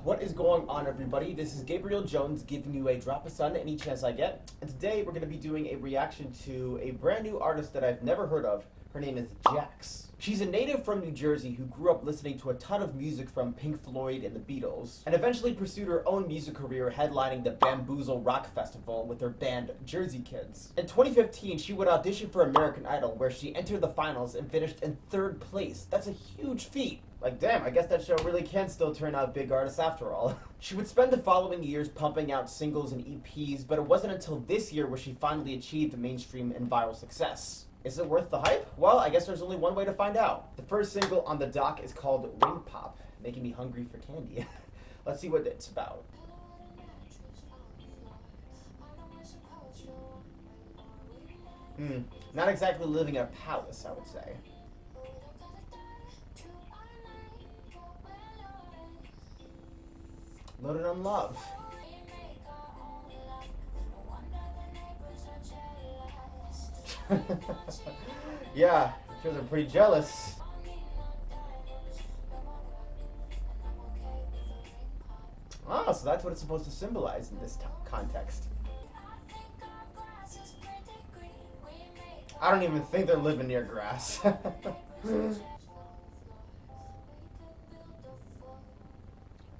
What is going on, everybody? This is Gabriel Jones giving you a drop of sun any chance I get. And today we're going to be doing a reaction to a brand new artist that I've never heard of. Her name is Jax. She's a native from New Jersey who grew up listening to a ton of music from Pink Floyd and the Beatles, and eventually pursued her own music career headlining the Bamboozle Rock Festival with her band Jersey Kids. In 2015, she would audition for American Idol, where she entered the finals and finished in 3rd place. That's a huge feat. Like, damn, I guess that show really can still turn out big artists after all. She would spend the following years pumping out singles and EPs, but it wasn't until this year where she finally achieved mainstream and viral success. Is it worth the hype? Well, I guess there's only one way to find out. The first single on the dock is called Ring Pop, making me hungry for candy. Let's see what it's about. Not exactly living in a palace, I would say. Loaded on love. Yeah, sure they're pretty jealous. Oh, so that's what it's supposed to symbolize in this context. I don't even think they're living near grass.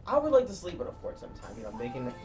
I would like to sleep on a fort sometime, you know,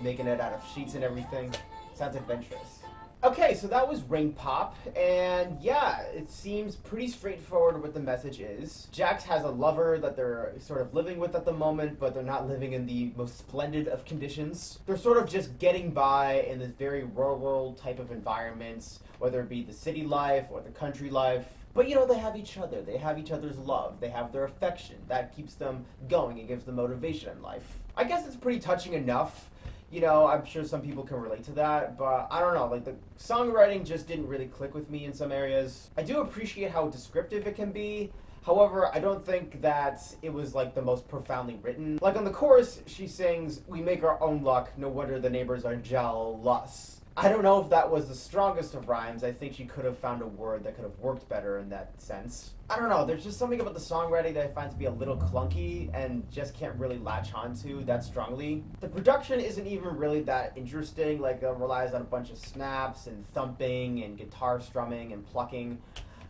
making it out of sheets and everything. Sounds adventurous. Okay, so that was Ring Pop, and yeah, it seems pretty straightforward what the message is. Jax has a lover that they're sort of living with at the moment, but they're not living in the most splendid of conditions. They're sort of just getting by in this very rural type of environments, whether it be the city life or the country life. But you know, they have each other, they have each other's love, they have their affection. That keeps them going and gives them motivation in life. I guess it's pretty touching enough. You know, I'm sure some people can relate to that, but I don't know, like the songwriting just didn't really click with me in some areas. I do appreciate how descriptive it can be. However, I don't think that it was like the most profoundly written. Like on the chorus, she sings, "We make our own luck, no wonder the neighbors are jealous." I don't know if that was the strongest of rhymes. I think she could have found a word that could have worked better in that sense. I don't know, there's just something about the songwriting that I find to be a little clunky and just can't really latch onto that strongly. The production isn't even really that interesting, like it relies on a bunch of snaps and thumping and guitar strumming and plucking.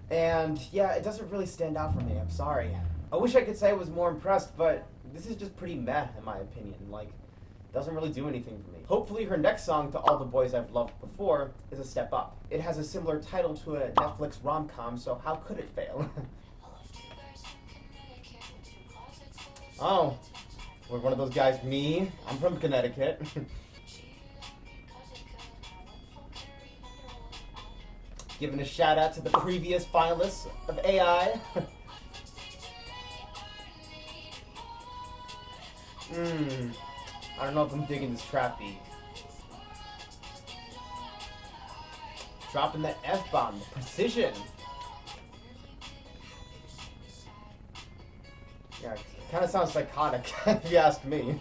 And yeah, it doesn't really stand out for me, I'm sorry. I wish I could say I was more impressed, but this is just pretty meh in my opinion. Like, doesn't really do anything for me. Hopefully her next song, To All the Boys I've Loved Before, is a step up. It has a similar title to a Netflix rom-com, so how could it fail? Oh, we're one of those guys, me? I'm from Connecticut. Giving a shout out to the previous finalists of AI. I don't know if I'm digging this trap beat. Dropping the F-bomb, precision. Yeah, it kind of sounds psychotic, if you ask me.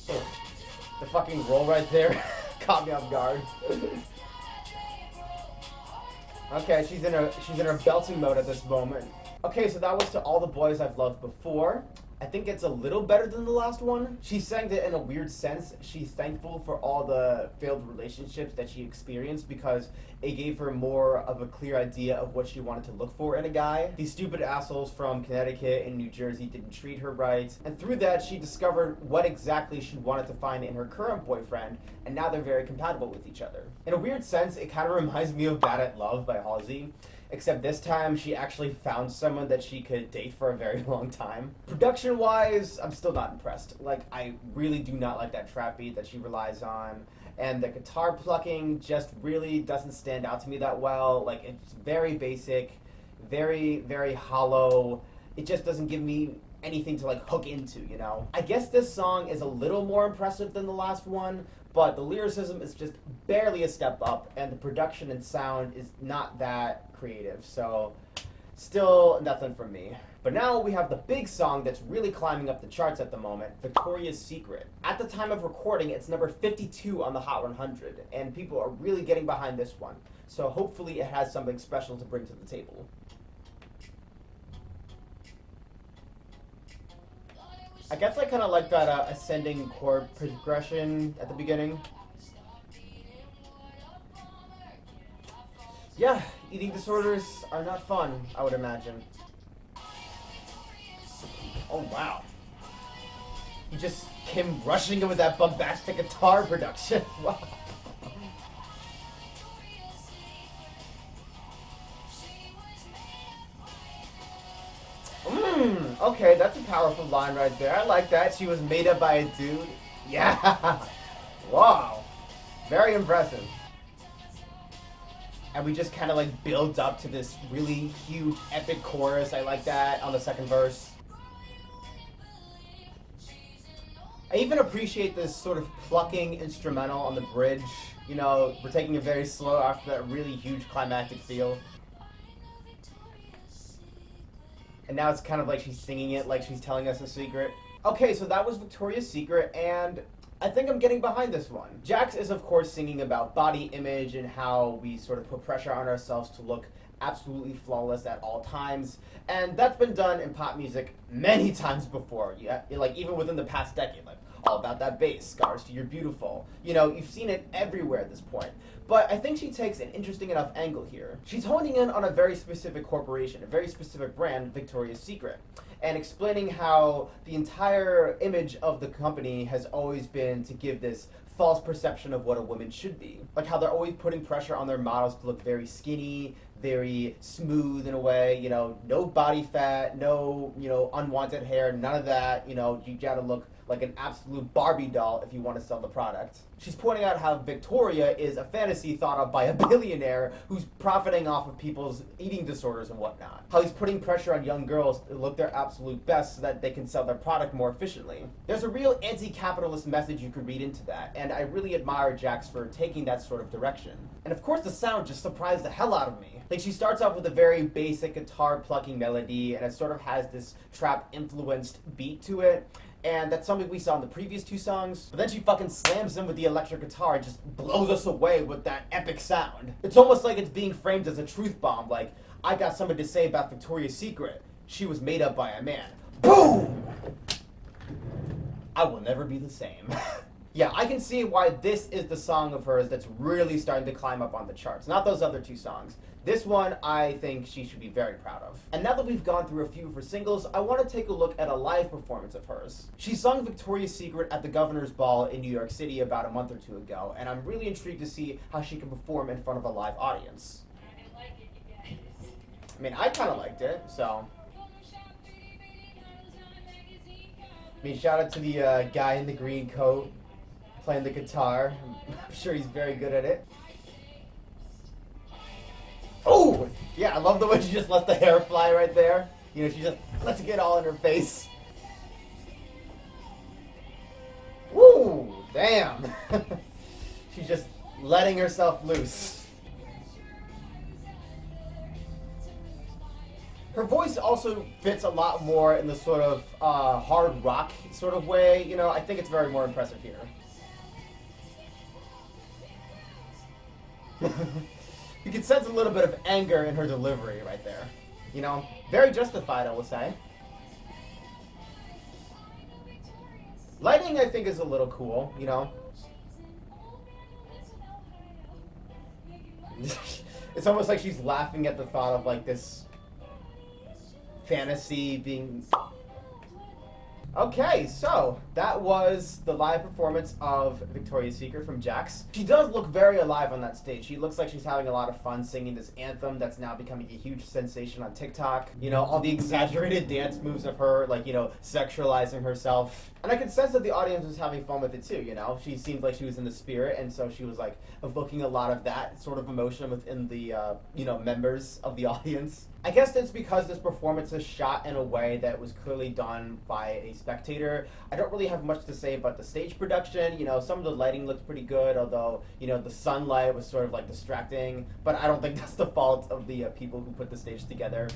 The fucking roll right there caught me off guard. Okay, she's in her belting mode at this moment. Okay, so that was To All the Boys I've Loved Before. I think it's a little better than the last one. She sang it in a weird sense. She's thankful for all the failed relationships that she experienced because it gave her more of a clear idea of what she wanted to look for in a guy. These stupid assholes from Connecticut and New Jersey didn't treat her right. And through that, she discovered what exactly she wanted to find in her current boyfriend, and now they're very compatible with each other. In a weird sense, it kind of reminds me of Bad at Love by Halsey. Except this time, she actually found someone that she could date for a very long time. Production-wise, I'm still not impressed. Like, I really do not like that trap beat that she relies on. And the guitar plucking just really doesn't stand out to me that well. Like, it's very basic, very, very hollow. It just doesn't give me anything to, like, hook into, you know? I guess this song is a little more impressive than the last one, but the lyricism is just barely a step up, and the production and sound is not that creative, so still nothing from me. But now we have the big song that's really climbing up the charts at the moment, Victoria's Secret. At the time of recording, it's number 52 on the Hot 100, and people are really getting behind this one. So hopefully it has something special to bring to the table. I guess I kind of like that ascending chord progression at the beginning. Yeah, eating disorders are not fun, I would imagine. Oh, wow. You just came rushing in with that bombastic guitar production. Wow. Okay, that's a powerful line right there. I like that. She was made up by a dude. Yeah. Wow. Very impressive. And we just kind of like build up to this really huge epic chorus. I like that on the second verse. I even appreciate this sort of plucking instrumental on the bridge. You know, we're taking it very slow after that really huge climactic feel. And now it's kind of like she's singing it like she's telling us a secret. Okay, so that was Victoria's Secret, and I think I'm getting behind this one. Jax is, of course, singing about body image and how we sort of put pressure on ourselves to look absolutely flawless at all times. And that's been done in pop music many times before. Yeah, like even within the past decade. Like, all about that bass, scars to You're Beautiful. You know, you've seen it everywhere at this point. But I think she takes an interesting enough angle here. She's honing in on a very specific corporation, a very specific brand, Victoria's Secret, and explaining how the entire image of the company has always been to give this false perception of what a woman should be. Like how they're always putting pressure on their models to look very skinny, very smooth in a way, you know, no body fat, no, you know, unwanted hair, none of that, you know, you gotta look like an absolute Barbie doll if you want to sell the product. She's pointing out how Victoria is a fantasy thought of by a billionaire who's profiting off of people's eating disorders and whatnot. How he's putting pressure on young girls to look their absolute best so that they can sell their product more efficiently. There's a real anti-capitalist message you could read into that, and I really admire Jax for taking that sort of direction. And of course the sound just surprised the hell out of me. Like she starts off with a very basic guitar plucking melody, and it sort of has this trap influenced beat to it. And that's something we saw in the previous two songs. But then she fucking slams in with the electric guitar and just blows us away with that epic sound. It's almost like it's being framed as a truth bomb. Like, I got something to say about Victoria's Secret. She was made up by a man. Boom! I will never be the same. Yeah, I can see why this is the song of hers that's really starting to climb up on the charts. Not those other two songs. This one, I think she should be very proud of. And now that we've gone through a few of her singles, I want to take a look at a live performance of hers. She sung Victoria's Secret at the Governor's Ball in New York City about a month or two ago, and I'm really intrigued to see how she can perform in front of a live audience. I mean, I kind of liked it, so. I mean, shout out to the guy in the green coat playing the guitar. I'm sure he's very good at it. Oh! Yeah, I love the way she just lets the hair fly right there. You know, she just lets it get all in her face. Woo! Damn! She's just letting herself loose. Her voice also fits a lot more in the sort of hard rock sort of way. You know, I think it's very more impressive here. You can sense a little bit of anger in her delivery right there. You know, very justified, I will say. Lighting, I think, is a little cool, you know. It's almost like she's laughing at the thought of, like, this fantasy being... Okay, so that was the live performance of Victoria's Secret from Jax. She does look very alive on that stage. She looks like she's having a lot of fun singing this anthem that's now becoming a huge sensation on TikTok. You know, all the exaggerated dance moves of her, like, you know, sexualizing herself. And I could sense that the audience was having fun with it too, you know? She seemed like she was in the spirit, and so she was, like, evoking a lot of that sort of emotion within the, you know, members of the audience. I guess that's because this performance is shot in a way that was clearly done by a spectator. I don't really have much to say about the stage production. You know, some of the lighting looked pretty good, although, you know, the sunlight was sort of like distracting. But I don't think that's the fault of the people who put the stage together.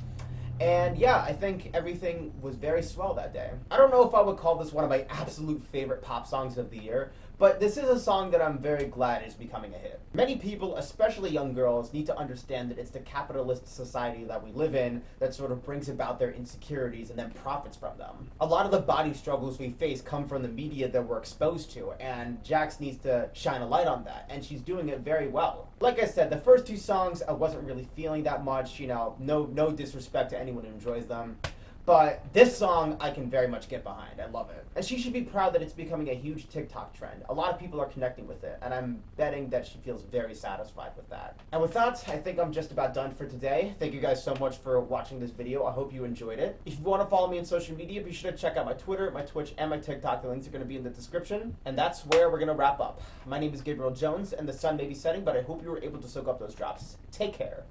And yeah, I think everything was very swell that day. I don't know if I would call this one of my absolute favorite pop songs of the year, But this is a song that I'm very glad is becoming a hit. Many people, especially young girls, need to understand that it's the capitalist society that we live in that sort of brings about their insecurities and then profits from them. A lot of the body struggles we face come from the media that we're exposed to, and Jax needs to shine a light on that, and she's doing it very well. Like I said, the first two songs I wasn't really feeling that much, no disrespect to anyone who enjoys them. But this song I can very much get behind. I love it. And she should be proud that it's becoming a huge TikTok trend. A lot of people are connecting with it, and I'm betting that she feels very satisfied with that. And with that, I think I'm just about done for today. Thank you guys so much for watching this video. I hope you enjoyed it. If you want to follow me on social media, be sure to check out my Twitter, my Twitch, and my TikTok. The links are going to be in the description. And that's where we're going to wrap up. My name is Gabriel Jones, and the sun may be setting, but I hope you were able to soak up those drops. Take care.